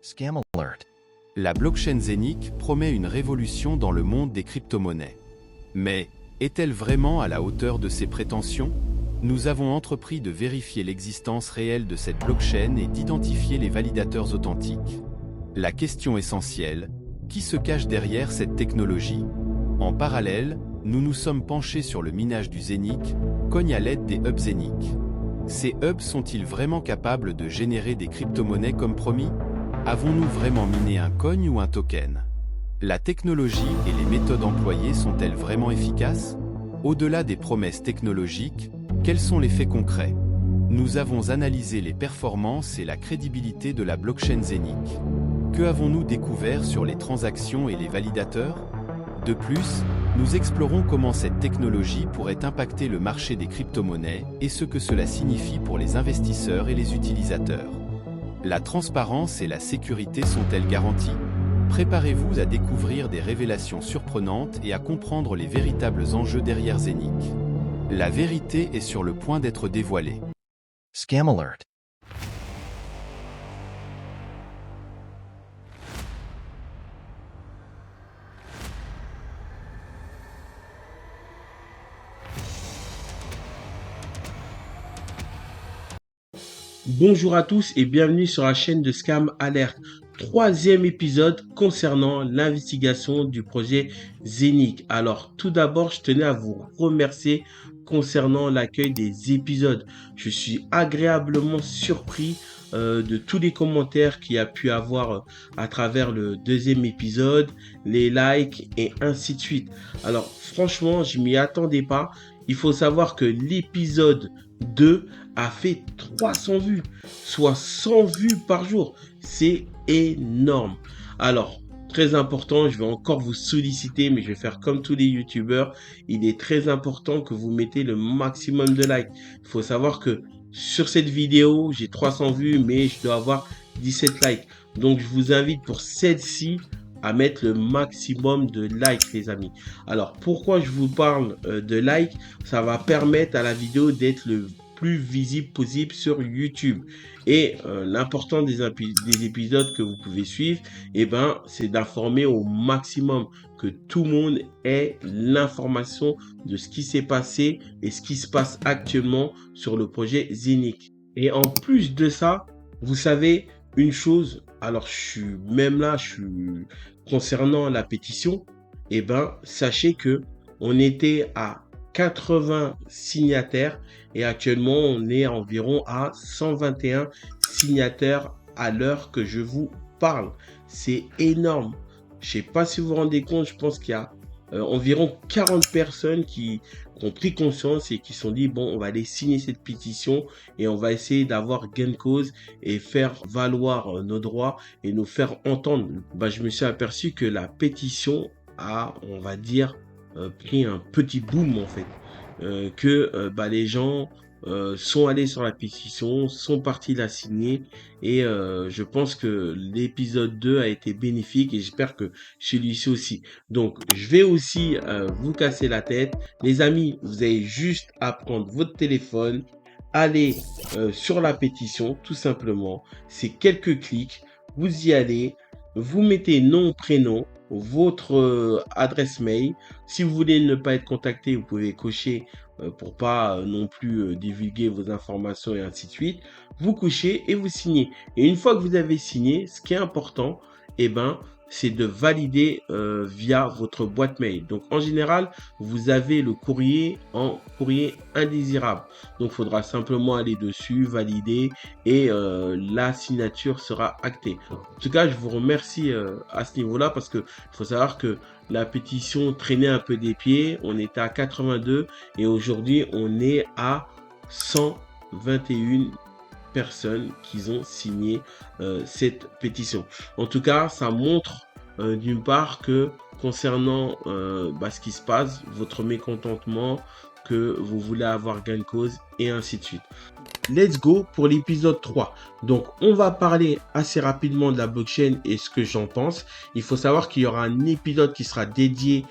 Scam alert. La blockchain Zenic promet une révolution dans le monde des crypto-monnaies. Mais est-elle vraiment à la hauteur de ses prétentions? Nous avons entrepris de vérifier l'existence réelle de cette blockchain et d'identifier les validateurs authentiques. La question essentielle, qui se cache derrière cette technologie? En parallèle, nous nous sommes penchés sur le minage du Zenic, coin à l'aide des hubs Zenic. Ces hubs sont-ils vraiment capables de générer des crypto-monnaies comme promis? Avons-nous vraiment miné un coin ou un token? La technologie et les méthodes employées sont-elles vraiment efficaces? Au-delà des promesses technologiques, quels sont les faits concrets? Nous avons analysé les performances et la crédibilité de la blockchain Zenic. Que avons-nous découvert sur les transactions et les validateurs? De plus, nous explorons comment cette technologie pourrait impacter le marché des crypto-monnaies et ce que cela signifie pour les investisseurs et les utilisateurs. La transparence et la sécurité sont-elles garanties? Préparez-vous à découvrir des révélations surprenantes et à comprendre les véritables enjeux derrière Zenic. La vérité est sur le point d'être dévoilée. Scam alert. Bonjour à tous et bienvenue sur la chaîne de Scam Alert. Troisième épisode concernant l'investigation du projet Zenic. Alors tout d'abord, je tenais à vous remercier concernant l'accueil des épisodes. Je suis agréablement surpris de tous les commentaires qu'il y a pu avoir à travers le deuxième épisode, les likes et ainsi de suite. Alors franchement, je m'y attendais pas. Il faut savoir que l'épisode 2 a fait 300 vues, soit 100 vues par jour. C'est énorme. Alors, très important, je vais encore vous solliciter, mais je vais faire comme tous les youtubeurs. Il est très important que vous mettez le maximum de likes. Il faut savoir que sur cette vidéo, j'ai 300 vues, mais je dois avoir 17 likes. Donc, je vous invite pour celle-ci à mettre le maximum de likes, les amis. Alors, pourquoi je vous parle de likes? Ça va permettre à la vidéo d'être le plus visible possible sur YouTube. Et l'important des épisodes que vous pouvez suivre, c'est d'informer au maximum, que tout le monde ait l'information de ce qui s'est passé et ce qui se passe actuellement sur le projet Zenic. Et en plus de ça, vous savez une chose, alors concernant la pétition, sachez que on était à 80 signataires et actuellement on est environ à 121 signataires à l'heure que je vous parle. C'est énorme. Je sais pas si vous vous rendez compte, je pense qu'il y a environ 40 personnes qui ont pris conscience et qui se sont dit bon, on va aller signer cette pétition et on va essayer d'avoir gain de cause et faire valoir nos droits et nous faire entendre. Je me suis aperçu que la pétition a, on va dire, pris un petit boom en fait, les gens sont allés sur la pétition, sont partis la signer et je pense que l'épisode 2 a été bénéfique et j'espère que celui-ci aussi. Donc je vais aussi vous casser la tête. Les amis, vous avez juste à prendre votre téléphone, aller sur la pétition tout simplement. C'est quelques clics, vous y allez, vous mettez nom, prénom, votre adresse mail. Si vous voulez ne pas être contacté, vous pouvez cocher pour pas non plus divulguer vos informations et ainsi de suite. Vous cochez et vous signez. Et une fois que vous avez signé, ce qui est important, c'est de valider via votre boîte mail. Donc en général, vous avez le courrier en courrier indésirable. Donc il faudra simplement aller dessus, valider et la signature sera actée. En tout cas, je vous remercie à ce niveau-là parce que faut savoir que la pétition traînait un peu des pieds. On était à 82 et aujourd'hui on est à 121 personnes qui ont signé cette pétition. En tout cas, ça montre d'une part que concernant ce qui se passe, votre mécontentement, que vous voulez avoir gain de cause et ainsi de suite. Let's go pour l'épisode 3. Donc, on va parler assez rapidement de la blockchain et ce que j'en pense. Il faut savoir qu'il y aura un épisode qui sera dédié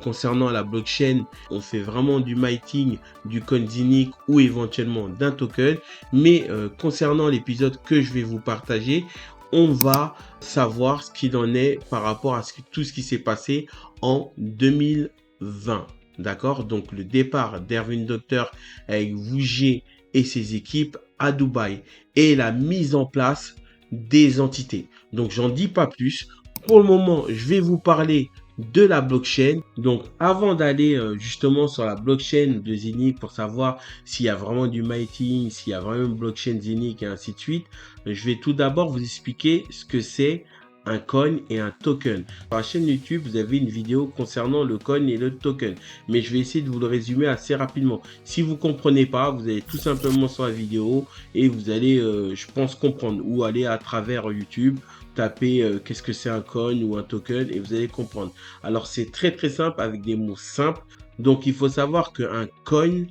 concernant la blockchain. On fait vraiment du mining, du coin Zenic ou éventuellement d'un token. Mais concernant l'épisode que je vais vous partager, on va savoir ce qu'il en est par rapport à tout ce qui s'est passé en 2020. D'accord? Donc le départ d'Erwin Docteur avec Vougier et ses équipes à Dubaï et la mise en place des entités. Donc j'en dis pas plus. Pour le moment, je vais vous parler de la blockchain. Donc avant d'aller justement sur la blockchain de Zenic pour savoir s'il y a vraiment du mining, s'il y a vraiment une blockchain Zenic et ainsi de suite, je vais tout d'abord vous expliquer ce que c'est un coin et un token. Sur la chaîne YouTube, vous avez une vidéo concernant le coin et le token, mais je vais essayer de vous le résumer assez rapidement. Si vous comprenez pas, vous allez tout simplement sur la vidéo et vous allez, je pense, comprendre, ou aller à travers YouTube, taper qu'est-ce que c'est un coin ou un token et vous allez comprendre. Alors c'est très très simple avec des mots simples. Donc il faut savoir qu'un coin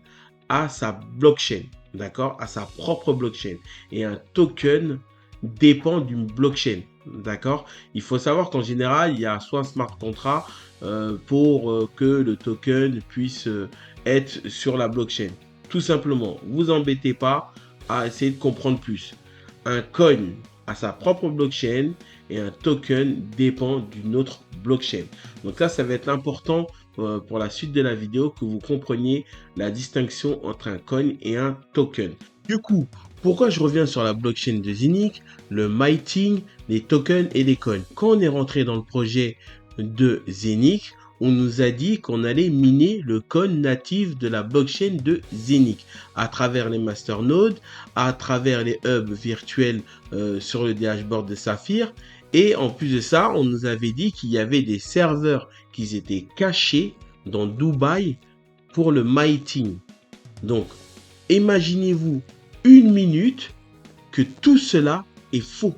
a sa blockchain, d'accord, a sa propre blockchain, et un token dépend d'une blockchain. D'accord. Il faut savoir qu'en général, il y a soit un smart contract pour que le token puisse être sur la blockchain. Tout simplement, vous embêtez pas à essayer de comprendre plus. Un coin a sa propre blockchain et un token dépend d'une autre blockchain. Donc là, ça va être important pour la suite de la vidéo que vous compreniez la distinction entre un coin et un token. Du coup, pourquoi je reviens sur la blockchain de Zenic, le mining, les tokens et les coins? Quand on est rentré dans le projet de Zenic, on nous a dit qu'on allait miner le code natif de la blockchain de Zenic à travers les masternodes, à travers les hubs virtuels sur le dashboard de Saphir. Et en plus de ça, on nous avait dit qu'il y avait des serveurs qui étaient cachés dans Dubaï pour le mining. Donc, imaginez-vous une minute que tout cela est faux.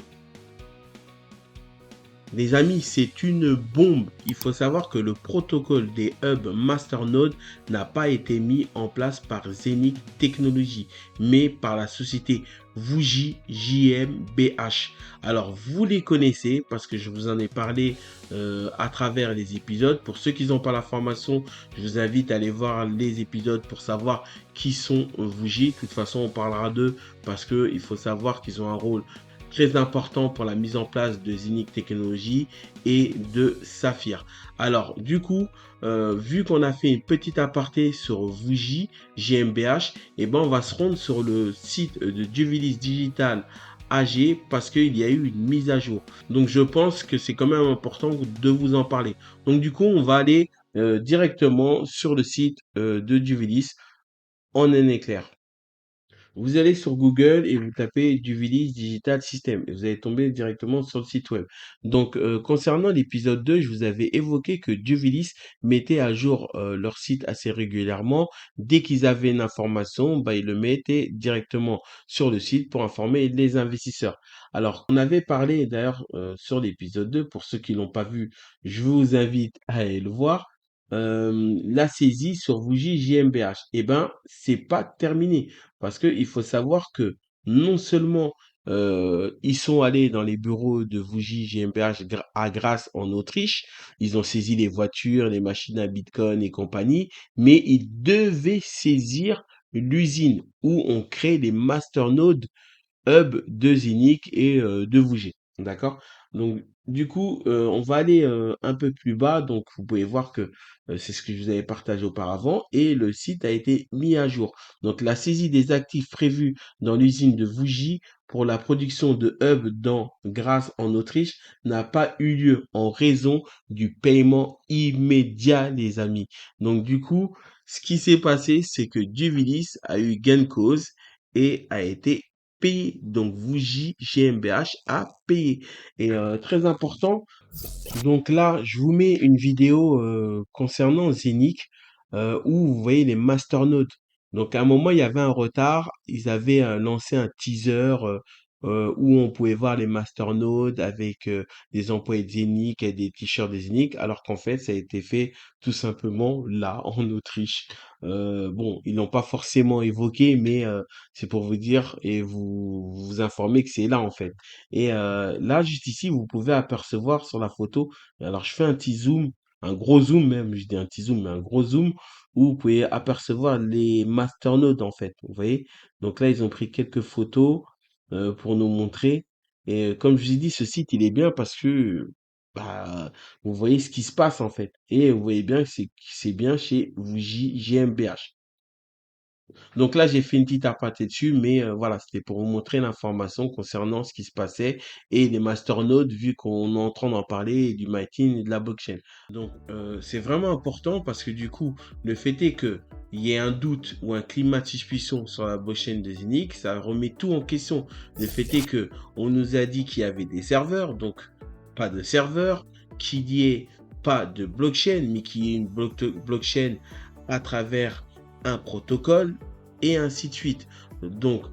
Les amis, c'est une bombe. Il faut savoir que le protocole des hubs Masternode n'a pas été mis en place par Zenic Technologies, mais par la société Vougier GmbH. Alors, vous les connaissez parce que je vous en ai parlé à travers les épisodes. Pour ceux qui n'ont pas la formation, je vous invite à aller voir les épisodes pour savoir qui sont Vougier. De toute façon, on parlera d'eux parce qu'il faut savoir qu'ils ont un rôle très important pour la mise en place de Zenic Technologies et de Saphir. Alors, du coup, vu qu'on a fait une petite aparté sur Vougier GmbH, et ben on va se rendre sur le site de Juvilis Digital AG parce qu'il y a eu une mise à jour. Donc, je pense que c'est quand même important de vous en parler. Donc, du coup, on va aller directement sur le site de Juvilis en un éclair. Vous allez sur Google et vous tapez Juvilis Digital System et vous allez tomber directement sur le site web. Donc, concernant l'épisode 2, je vous avais évoqué que Juvilis mettait à jour leur site assez régulièrement. Dès qu'ils avaient une information, bah, ils le mettaient directement sur le site pour informer les investisseurs. Alors, on avait parlé d'ailleurs sur l'épisode 2, pour ceux qui l'ont pas vu, je vous invite à aller le voir. La saisie sur Vougier GmbH, eh ben, c'est pas terminé. Parce qu'il faut savoir que non seulement ils sont allés dans les bureaux de Vougier GmbH à Grasse en Autriche, ils ont saisi les voitures, les machines à Bitcoin et compagnie, mais ils devaient saisir l'usine où on crée les masternodes hub de Zenic et de Vougier. D'accord? Donc, du coup, on va aller un peu plus bas. Donc, vous pouvez voir que c'est ce que je vous avais partagé auparavant. Et le site a été mis à jour. Donc, la saisie des actifs prévus dans l'usine de Vougier pour la production de hub dans Grasse en Autriche n'a pas eu lieu en raison du paiement immédiat, les amis. Donc, du coup, ce qui s'est passé, c'est que Juvilis a eu gain de cause et a été payé. Donc, Vougier GmbH a payé. Et très important, donc là, je vous mets une vidéo concernant Zenic où vous voyez les masternodes. Donc à un moment, il y avait un retard. Ils avaient lancé un teaser où on pouvait voir les masternodes avec des employés de Zenic et des t-shirts de Zenic, alors qu'en fait, ça a été fait tout simplement là, en Autriche. Bon, ils l'ont pas forcément évoqué, mais c'est pour vous dire et vous informer que c'est là en fait. Et là, juste ici, vous pouvez apercevoir sur la photo, alors je fais un petit zoom, un gros zoom même, je dis un petit zoom, mais un gros zoom, où vous pouvez apercevoir les masternodes en fait, vous voyez? Donc là, ils ont pris quelques photos pour nous montrer. Et comme je vous ai dit, ce site, il est bien parce que bah, vous voyez ce qui se passe en fait. Et vous voyez bien que c'est bien chez GmbH. Donc là, j'ai fait une petite aparté dessus, mais voilà, c'était pour vous montrer l'information concernant ce qui se passait et les masternodes, vu qu'on est en train d'en parler, du mining et de la blockchain. Donc, c'est vraiment important parce que du coup, le fait est que il y ait un doute ou un climat de suspicion sur la blockchain de Zenix, ça remet tout en question. Le fait est que on nous a dit qu'il y avait des serveurs, donc pas de serveurs, qu'il y ait pas de blockchain, mais qu'il y ait une blockchain à travers un protocole et ainsi de suite. Donc,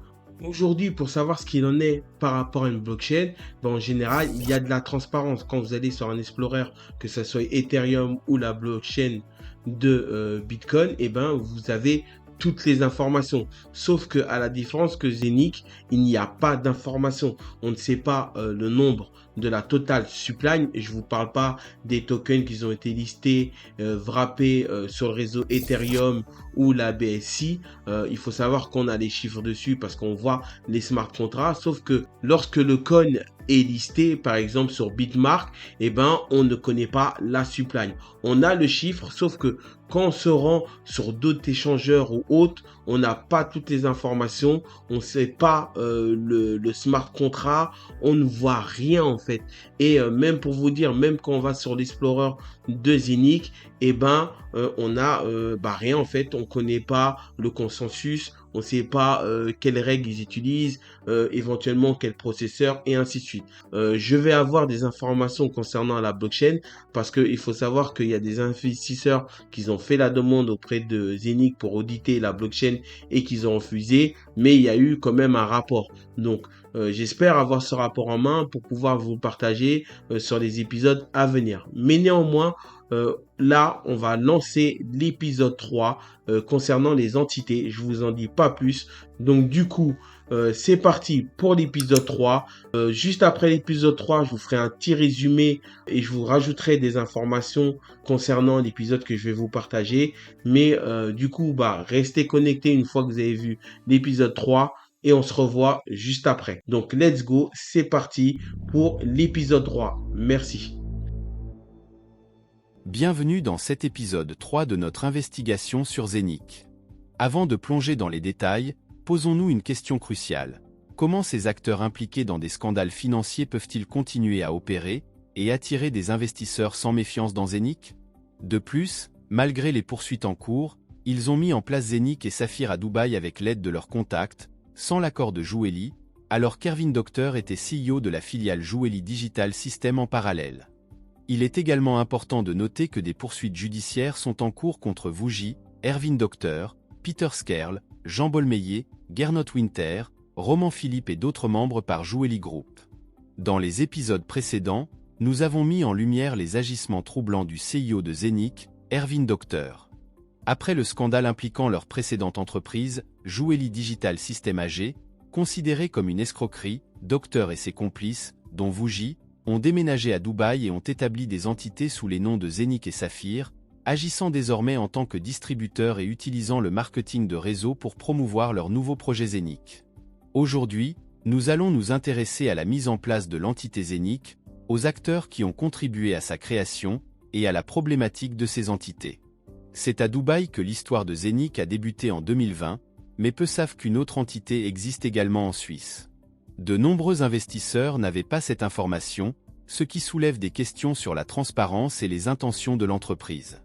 aujourd'hui, pour savoir ce qu'il en est par rapport à une blockchain, ben, en général, il y a de la transparence. Quand vous allez sur un Explorer, que ce soit Ethereum ou la blockchain de Bitcoin, et ben, vous avez toutes les informations. Sauf que, à la différence que Zenic, il n'y a pas d'informations. On ne sait pas le nombre de la totale supply. Et je vous parle pas des tokens qui ont été listés, wrappés sur le réseau Ethereum ou la BSC. Il faut savoir qu'on a les chiffres dessus parce qu'on voit les smart contracts. Sauf que lorsque le coin est listé, par exemple sur Bitmark, eh ben, on ne connaît pas la supply. On a le chiffre, sauf que quand on se rend sur d'autres échangeurs ou autres, on n'a pas toutes les informations, on ne sait pas le smart contract, on ne voit rien en fait. Et même pour vous dire, même quand on va sur l'Explorer de Zenix, eh ben, on a rien en fait, on connaît pas le consensus, on sait pas quelles règles ils utilisent, éventuellement quel processeur et ainsi de suite. Je vais avoir des informations concernant la blockchain parce qu'il faut savoir qu'il y a des investisseurs qui ont fait la demande auprès de Zenix pour auditer la blockchain et qu'ils ont refusé, mais il y a eu quand même un rapport. Donc, j'espère avoir ce rapport en main pour pouvoir vous le partager sur les épisodes à venir. Mais néanmoins, là, on va lancer l'épisode 3 concernant les entités. Je vous en dis pas plus. Donc, du coup, c'est parti pour l'épisode 3. Juste après l'épisode 3, je vous ferai un petit résumé et je vous rajouterai des informations concernant l'épisode que je vais vous partager. Mais du coup, restez connectés une fois que vous avez vu l'épisode 3 et on se revoit juste après. Donc, let's go. C'est parti pour l'épisode 3. Merci. Bienvenue dans cet épisode 3 de notre investigation sur Zenix. Avant de plonger dans les détails, posons-nous une question cruciale. Comment ces acteurs impliqués dans des scandales financiers peuvent-ils continuer à opérer et attirer des investisseurs sans méfiance dans Zenix? De plus, malgré les poursuites en cours, ils ont mis en place Zenix et Saphir à Dubaï avec l'aide de leurs contacts, sans l'accord de Joueli, alors qu'Ervin Docter était CEO de la filiale Joueli Digital System en parallèle. Il est également important de noter que des poursuites judiciaires sont en cours contre Vougy, Ervin Docter, Peter Skerl, Jean Bolmeyer, Gernot Winter, Roman Philippe et d'autres membres par Joueli Group. Dans les épisodes précédents, nous avons mis en lumière les agissements troublants du CEO de Zenix, Ervin Docter. Après le scandale impliquant leur précédente entreprise, Joueli Digital System AG, considérée comme une escroquerie, Docter et ses complices, dont Vougy, ont déménagé à Dubaï et ont établi des entités sous les noms de Zenix et Saphir, agissant désormais en tant que distributeurs et utilisant le marketing de réseau pour promouvoir leur nouveau projet Zenix. Aujourd'hui, nous allons nous intéresser à la mise en place de l'entité Zenix, aux acteurs qui ont contribué à sa création et à la problématique de ces entités. C'est à Dubaï que l'histoire de Zenix a débuté en 2020, mais peu savent qu'une autre entité existe également en Suisse. De nombreux investisseurs n'avaient pas cette information, ce qui soulève des questions sur la transparence et les intentions de l'entreprise.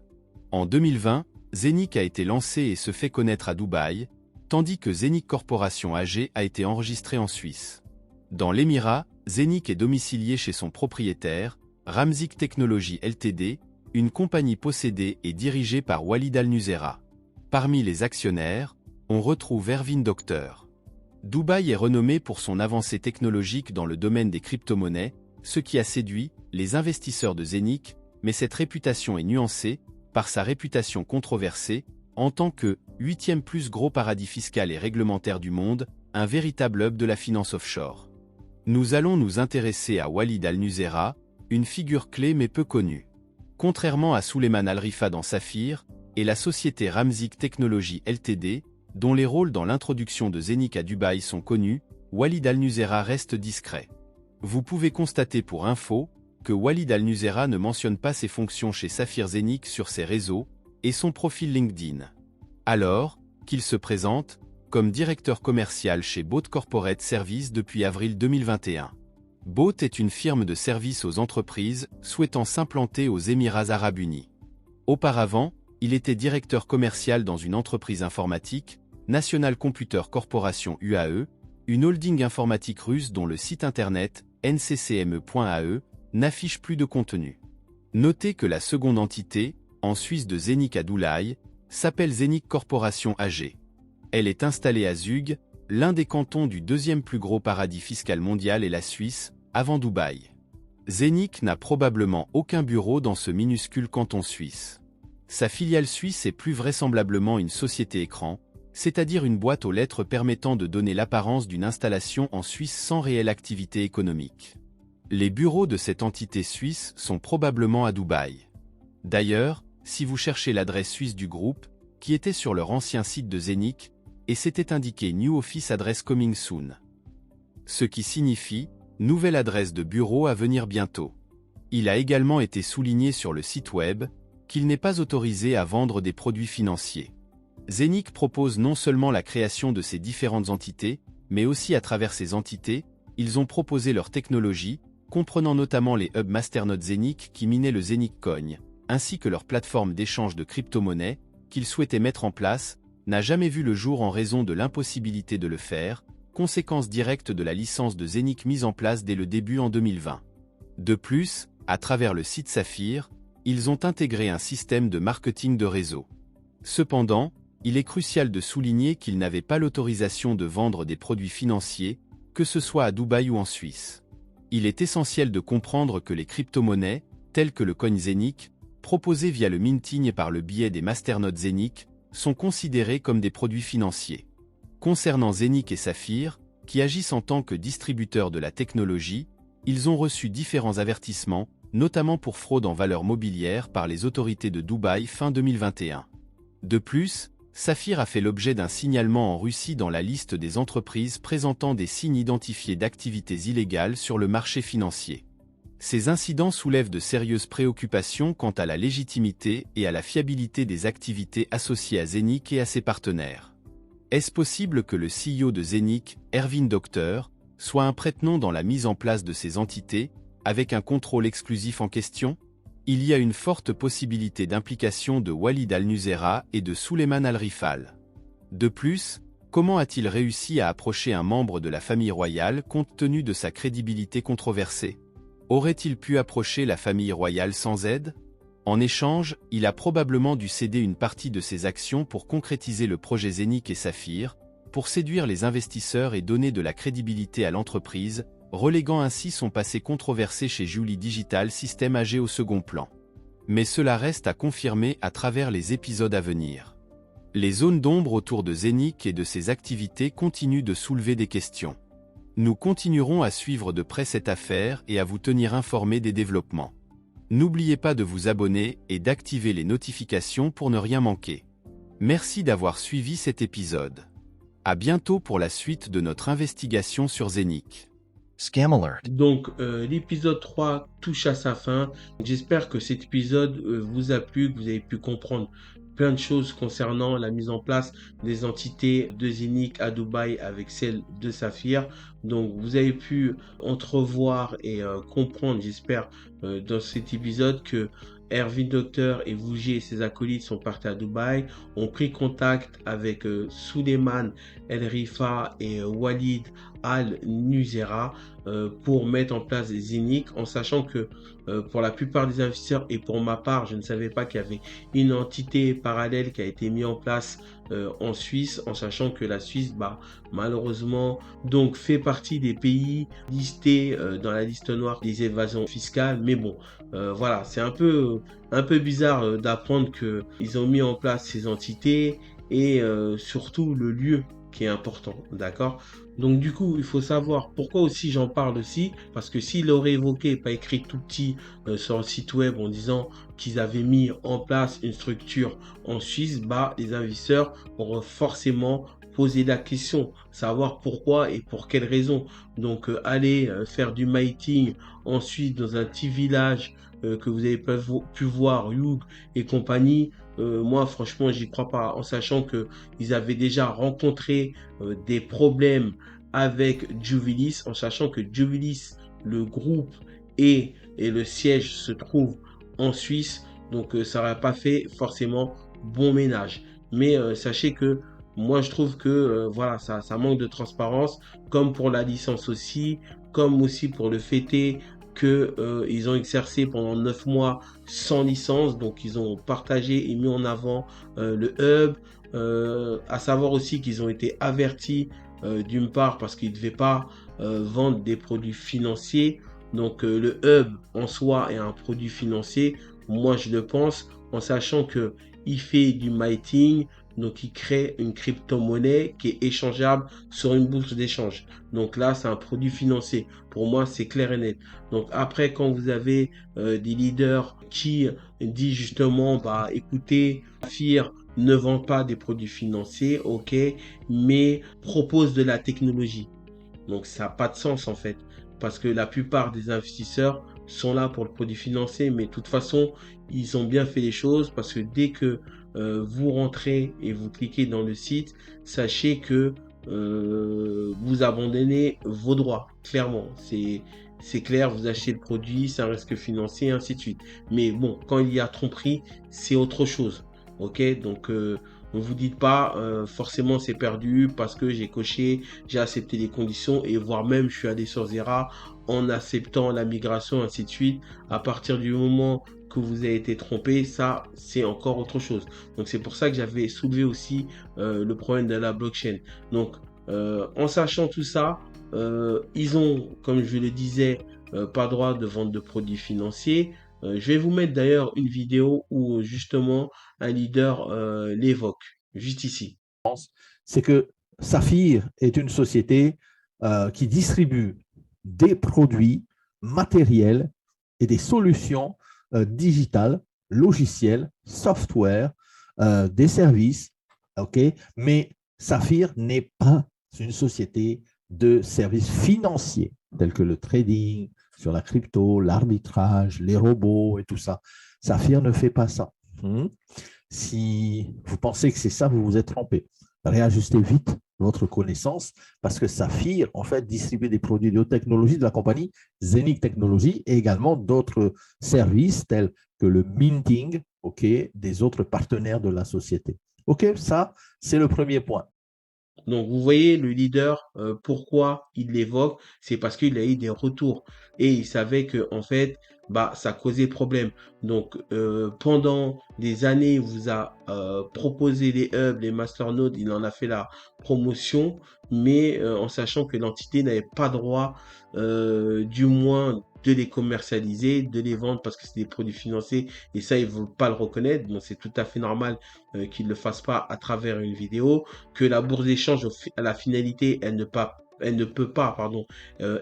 En 2020, Zenix a été lancé et se fait connaître à Dubaï, tandis que Zenix Corporation AG a été enregistré en Suisse. Dans l'Émirat, Zenix est domicilié chez son propriétaire, Ramzik Technology Ltd, une compagnie possédée et dirigée par Walid Al-Nusera. Parmi les actionnaires, on retrouve Ervin Docter. Dubaï est renommé pour son avancée technologique dans le domaine des crypto-monnaies, ce qui a séduit les investisseurs de Zenix, mais cette réputation est nuancée par sa réputation controversée en tant que 8e plus gros paradis fiscal et réglementaire du monde, un véritable hub de la finance offshore. Nous allons nous intéresser à Walid Al-Nusera, une figure clé mais peu connue. Contrairement à Souleymane Al-Rifa dans Saphir et la société Ramzik Technology Ltd, dont les rôles dans l'introduction de Zenix à Dubaï sont connus, Walid Al-Nusera reste discret. Vous pouvez constater pour info que Walid Al-Nusera ne mentionne pas ses fonctions chez Saphir Zenic sur ses réseaux et son profil LinkedIn. Alors qu'il se présente comme directeur commercial chez Boat Corporate Services depuis avril 2021. Boat est une firme de services aux entreprises souhaitant s'implanter aux Émirats arabes unis. Auparavant, il était directeur commercial dans une entreprise informatique, National Computer Corporation UAE, une holding informatique russe dont le site internet nccme.ae n'affiche plus de contenu. Notez que la seconde entité, en Suisse de Zenic à Doulaye, s'appelle Zenic Corporation AG. Elle est installée à Zug, l'un des cantons du deuxième plus gros paradis fiscal mondial et la Suisse, avant Dubaï. Zenic n'a probablement aucun bureau dans ce minuscule canton suisse. Sa filiale suisse est plus vraisemblablement une société écran, c'est-à-dire une boîte aux lettres permettant de donner l'apparence d'une installation en Suisse sans réelle activité économique. Les bureaux de cette entité suisse sont probablement à Dubaï. D'ailleurs, si vous cherchez l'adresse suisse du groupe, qui était sur leur ancien site de Zenic, et s'était indiqué New Office Address Coming Soon. Ce qui signifie nouvelle adresse de bureau à venir bientôt. Il a également été souligné sur le site web qu'il n'est pas autorisé à vendre des produits financiers. Zenic propose non seulement la création de ces différentes entités, mais aussi à travers ces entités, ils ont proposé leur technologie, comprenant notamment les hubs Masternode Zenic qui minaient le Zenic Coin, ainsi que leur plateforme d'échange de crypto-monnaies, qu'ils souhaitaient mettre en place, n'a jamais vu le jour en raison de l'impossibilité de le faire, conséquence directe de la licence de Zenic mise en place dès le début en 2020. De plus, à travers le site Saphir, ils ont intégré un système de marketing de réseau. Cependant, il est crucial de souligner qu'ils n'avaient pas l'autorisation de vendre des produits financiers, que ce soit à Dubaï ou en Suisse. Il est essentiel de comprendre que les crypto-monnaies, telles que le coin Zenic, proposées via le minting et par le biais des masternodes Zenic, sont considérés comme des produits financiers. Concernant Zenic et Saphir, qui agissent en tant que distributeurs de la technologie, ils ont reçu différents avertissements, notamment pour fraude en valeurs mobilières par les autorités de Dubaï fin 2021. De plus, Saphir a fait l'objet d'un signalement en Russie dans la liste des entreprises présentant des signes identifiés d'activités illégales sur le marché financier. Ces incidents soulèvent de sérieuses préoccupations quant à la légitimité et à la fiabilité des activités associées à Zenic et à ses partenaires. Est-ce possible que le CEO de Zenic, Ervin Docter, soit un prête-nom dans la mise en place de ces entités, avec un contrôle exclusif en question? Il y a une forte possibilité d'implication de Walid Al-Nusera et de Souleiman Al-Rifal. De plus, comment a-t-il réussi à approcher un membre de la famille royale compte tenu de sa crédibilité controversée? Aurait-il pu approcher la famille royale sans aide? En échange, il a probablement dû céder une partie de ses actions pour concrétiser le projet Zenic et Saphir, pour séduire les investisseurs et donner de la crédibilité à l'entreprise, reléguant ainsi son passé controversé chez Julie Digital System AG au second plan. Mais cela reste à confirmer à travers les épisodes à venir. Les zones d'ombre autour de Zenic et de ses activités continuent de soulever des questions. Nous continuerons à suivre de près cette affaire et à vous tenir informés des développements. N'oubliez pas de vous abonner et d'activer les notifications pour ne rien manquer. Merci d'avoir suivi cet épisode. À bientôt pour la suite de notre investigation sur Zenic. Scam alert. Donc, l'épisode 3 touche à sa fin. J'espère que cet épisode vous a plu, que vous avez pu comprendre plein de choses concernant la mise en place des entités de Zenic à Dubaï avec celle de Saphir. Donc, vous avez pu entrevoir et comprendre, j'espère, dans cet épisode que Ervin Docter et Vougier et ses acolytes sont partis à Dubaï, ont pris contact avec Souleiman El-Rifa et Walid Al-Nusera pour mettre en place des Zenic, en sachant que pour la plupart des investisseurs et pour ma part, je ne savais pas qu'il y avait une entité parallèle qui a été mise en place en Suisse, en sachant que la Suisse, malheureusement, donc fait partie des pays listés dans la liste noire des évasions fiscales. Mais bon, voilà, c'est un peu bizarre d'apprendre qu'ils ont mis en place ces entités et surtout le lieu qui est important, d'accord? Donc du coup, il faut savoir pourquoi aussi j'en parle aussi, parce que s'il aurait évoqué, pas écrit tout petit sur le site web en disant qu'ils avaient mis en place une structure en Suisse, les investisseurs auraient forcément poser la question, savoir pourquoi et pour quelles raisons. Donc, aller faire du miting ensuite dans un petit village que vous avez pu voir, Hugh et compagnie. Moi, franchement, j'y crois pas, en sachant que ils avaient déjà rencontré des problèmes avec Jubilis, en sachant que Jubilis, le groupe et le siège se trouvent en Suisse, donc ça n'aurait pas fait forcément bon ménage. Mais sachez que moi je trouve que voilà, ça manque de transparence, comme pour la licence aussi, comme aussi pour le fait est que ils ont exercé pendant 9 mois sans licence, donc ils ont partagé et mis en avant le hub, à savoir aussi qu'ils ont été avertis d'une part parce qu'ils ne devaient pas vendre des produits financiers. Donc le hub en soi est un produit financier, moi je le pense, en sachant que il fait du mining, donc il crée une crypto-monnaie qui est échangeable sur une bourse d'échange. Donc là, c'est un produit financier. Pour moi, c'est clair et net. Donc après, quand vous avez des leaders qui disent justement, bah écoutez, FIR ne vend pas des produits financiers, ok, mais propose de la technologie. Donc ça n'a pas de sens en fait, parce que la plupart des investisseurs sont là pour le produit financier, mais de toute façon, ils ont bien fait les choses, parce que dès que vous rentrez et vous cliquez dans le site, sachez que vous abandonnez vos droits, clairement. C'est clair, vous achetez le produit, c'est un risque financier, ainsi de suite. Mais bon, quand il y a tromperie, c'est autre chose. Ok, donc ne vous dites pas forcément c'est perdu parce que j'ai coché, j'ai accepté les conditions, et voire même je suis allé sur Zera en acceptant la migration, ainsi de suite. À partir du moment que vous avez été trompé, ça c'est encore autre chose. Donc c'est pour ça que j'avais soulevé aussi le problème de la blockchain. Donc en sachant tout ça, ils ont, comme je le disais, pas droit de vente de produits financiers. Je vais vous mettre d'ailleurs une vidéo où justement un leader l'évoque, juste ici. C'est que Saphir est une société qui distribue des produits matériels et des solutions digitales, logicielles, software, des services, ok? Mais Saphir n'est pas une société de services financiers tels que le trading, sur la crypto, l'arbitrage, les robots et tout ça. Saphir ne fait pas ça. Si vous pensez que c'est ça, vous vous êtes trompé. Réajustez vite votre connaissance, parce que Saphir, en fait, distribue des produits de haute technologie de la compagnie Zenic Technologies, et également d'autres services tels que le minting, ok, des autres partenaires de la société. Ok, ça, c'est le premier point. Donc vous voyez le leader, pourquoi il l'évoque, c'est parce qu'il a eu des retours et il savait que en fait, bah ça causait problème. Donc pendant des années, il vous a proposé les hubs, les masternodes, il en a fait la promotion, mais en sachant que l'entité n'avait pas droit, du moins de les commercialiser, de les vendre, parce que c'est des produits financiers, et ça ils ne veulent pas le reconnaître. Donc c'est tout à fait normal qu'ils ne le fassent pas à travers une vidéo, que la bourse d'échange à la finalité, elle ne peut pas, pardon,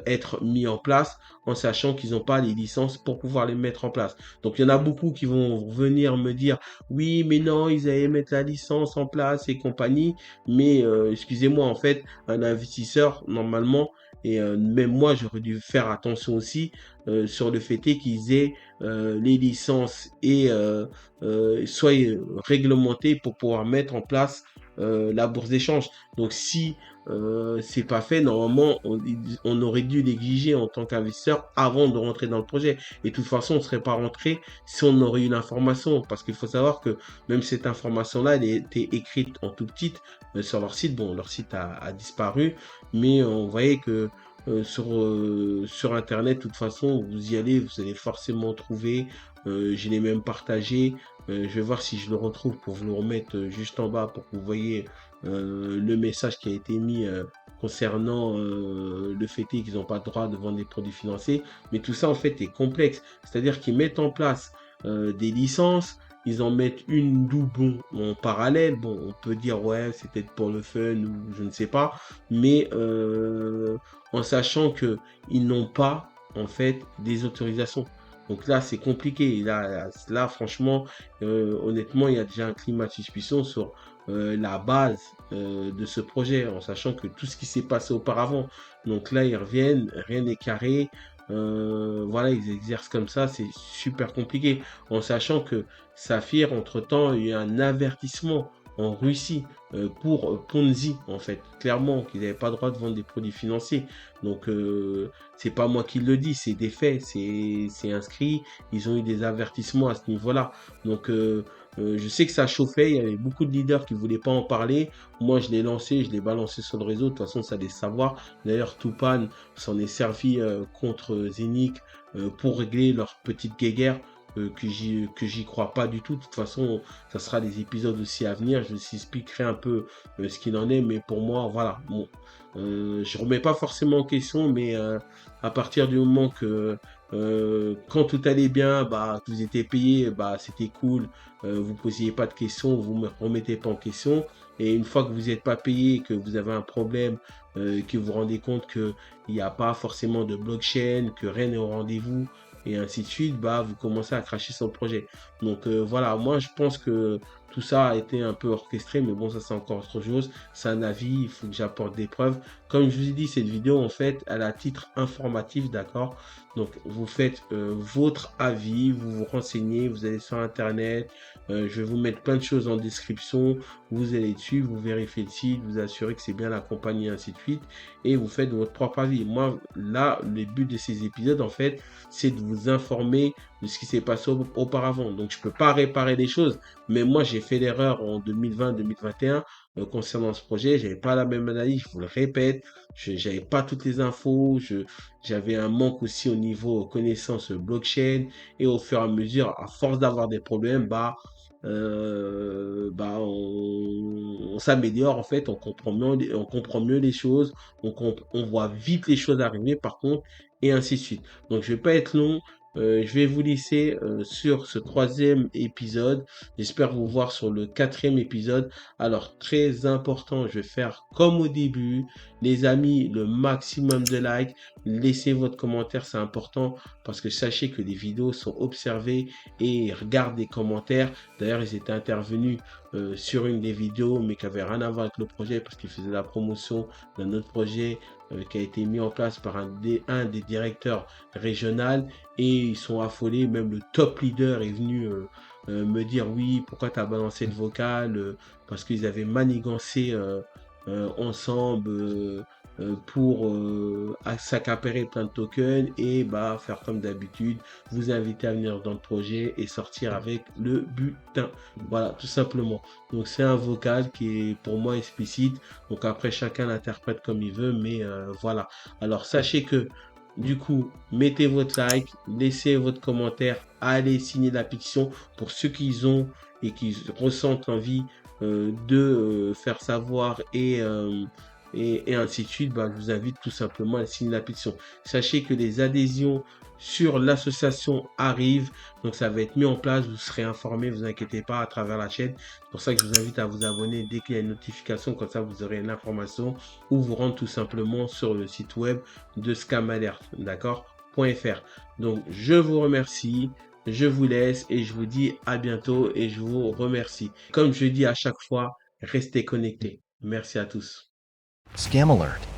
être mise en place, en sachant qu'ils n'ont pas les licences pour pouvoir les mettre en place. Donc il y en a beaucoup qui vont venir me dire oui mais non, ils allaient mettre la licence en place et compagnie, mais excusez-moi, en fait un investisseur normalement, et même moi j'aurais dû faire attention aussi sur le fait qu'ils aient les licences et soient réglementés pour pouvoir mettre en place la bourse d'échange. Donc si c'est pas fait, normalement on aurait dû l'exiger en tant qu'investisseur avant de rentrer dans le projet. Et de toute façon, on ne serait pas rentré si on aurait eu l'information, parce qu'il faut savoir que même cette information-là, elle était écrite en tout petit sur leur site. Bon, leur site a disparu, mais on voyait que sur internet, de toute façon, vous y allez, vous allez forcément trouver. Je l'ai même partagé. Je vais voir si je le retrouve pour vous le remettre juste en bas, pour que vous voyez le message qui a été mis concernant le fait qu'ils n'ont pas le droit de vendre des produits financiers. Mais tout ça en fait est complexe. C'est-à-dire qu'ils mettent en place des licences, ils en mettent une double en parallèle. Bon, on peut dire ouais, c'est peut-être pour le fun ou je ne sais pas, mais en sachant que ils n'ont pas en fait des autorisations. Donc là, c'est compliqué. Là, franchement, honnêtement, il y a déjà un climat de suspicion sur la base de ce projet, en sachant que tout ce qui s'est passé auparavant. Donc là, ils reviennent, rien n'est carré. Voilà, ils exercent comme ça, c'est super compliqué. En sachant que Saphir, entre-temps, il y a eu un avertissement en Russie pour Ponzi, en fait. Clairement, qu'ils n'avaient pas le droit de vendre des produits financiers. Donc, c'est pas moi qui le dis, c'est des faits, c'est inscrit. Ils ont eu des avertissements à ce niveau-là. Donc, je sais que ça chauffait. Il y avait beaucoup de leaders qui voulaient pas en parler. Moi, je l'ai lancé, je l'ai balancé sur le réseau. De toute façon, ça allait savoir. D'ailleurs, Tupan s'en est servi contre Zénith pour régler leur petite guéguerre. Que j'y crois pas du tout. De toute façon, ça sera des épisodes aussi à venir. Je vous expliquerai un peu ce qu'il en est. Mais pour moi, voilà. Bon, je remets pas forcément en question, mais à partir du moment que quand tout allait bien, bah, que vous étiez payé, bah, c'était cool. Vous posiez pas de questions, vous me remettez pas en question. Et une fois que vous n'êtes pas payé, que vous avez un problème, que vous vous rendez compte qu'il n'y a pas forcément de blockchain, que rien n'est au rendez-vous, et ainsi de suite, bah, vous commencez à cracher sur le projet. Donc voilà, moi je pense que tout ça a été un peu orchestré, mais bon, ça c'est encore autre chose. C'est un avis, il faut que j'apporte des preuves. Comme je vous ai dit, cette vidéo, en fait, elle a titre informatif, d'accord? Donc, vous faites votre avis, vous vous renseignez, vous allez sur Internet. Je vais vous mettre plein de choses en description. Vous allez dessus, vous vérifiez le site, vous assurez que c'est bien la compagnie, ainsi de suite. Et vous faites votre propre avis. Moi, là, le but de ces épisodes, en fait, c'est de vous informer de ce qui s'est passé auparavant. Donc, je ne peux pas réparer les choses. Mais moi, j'ai fait l'erreur en 2020-2021 concernant ce projet. J'avais pas la même analyse, je vous le répète. J'avais pas toutes les infos. J'avais un manque aussi au niveau connaissance blockchain. Et au fur et à mesure, à force d'avoir des problèmes, on s'améliore en fait, on comprend mieux les choses, on voit vite les choses arriver par contre, et ainsi de suite. Donc je vais pas être long, je vais vous laisser sur ce 3e épisode. J'espère vous voir sur le 4e épisode. Alors très important, je vais faire comme au début, les amis, le maximum de likes. Laissez votre commentaire, c'est important parce que sachez que les vidéos sont observées et regardent les commentaires. D'ailleurs, ils étaient intervenus sur une des vidéos, mais qui n'avait rien à voir avec le projet parce qu'ils faisaient la promotion d'un autre projet qui a été mis en place par un des directeurs régionaux, et ils sont affolés. Même le top leader est venu me dire oui, pourquoi tu as balancé le vocal, parce qu'ils avaient manigancé ensemble pour s'accaparer plein de tokens et bah, faire comme d'habitude, vous inviter à venir dans le projet et sortir avec le butin. Voilà, tout simplement. Donc c'est un vocal qui est pour moi explicite. Donc après, chacun l'interprète comme il veut, mais voilà. Alors sachez que du coup, mettez votre like, laissez votre commentaire, allez signer la pétition pour ceux qui ont et qui ressentent envie de faire savoir et ainsi de suite. Bah, je vous invite tout simplement à signer la pétition. Sachez que les adhésions sur l'association arrivent, donc ça va être mis en place, vous serez informés, vous inquiétez pas, à travers la chaîne. C'est pour ça que je vous invite à vous abonner dès qu'il y a une notification, comme ça vous aurez une information, ou vous rendre tout simplement sur le site web de Scam Alert, d'accord, .fr. Donc je vous remercie, je vous laisse et je vous dis à bientôt et je vous remercie. Comme je dis à chaque fois, restez connectés. Merci à tous. Scam alert.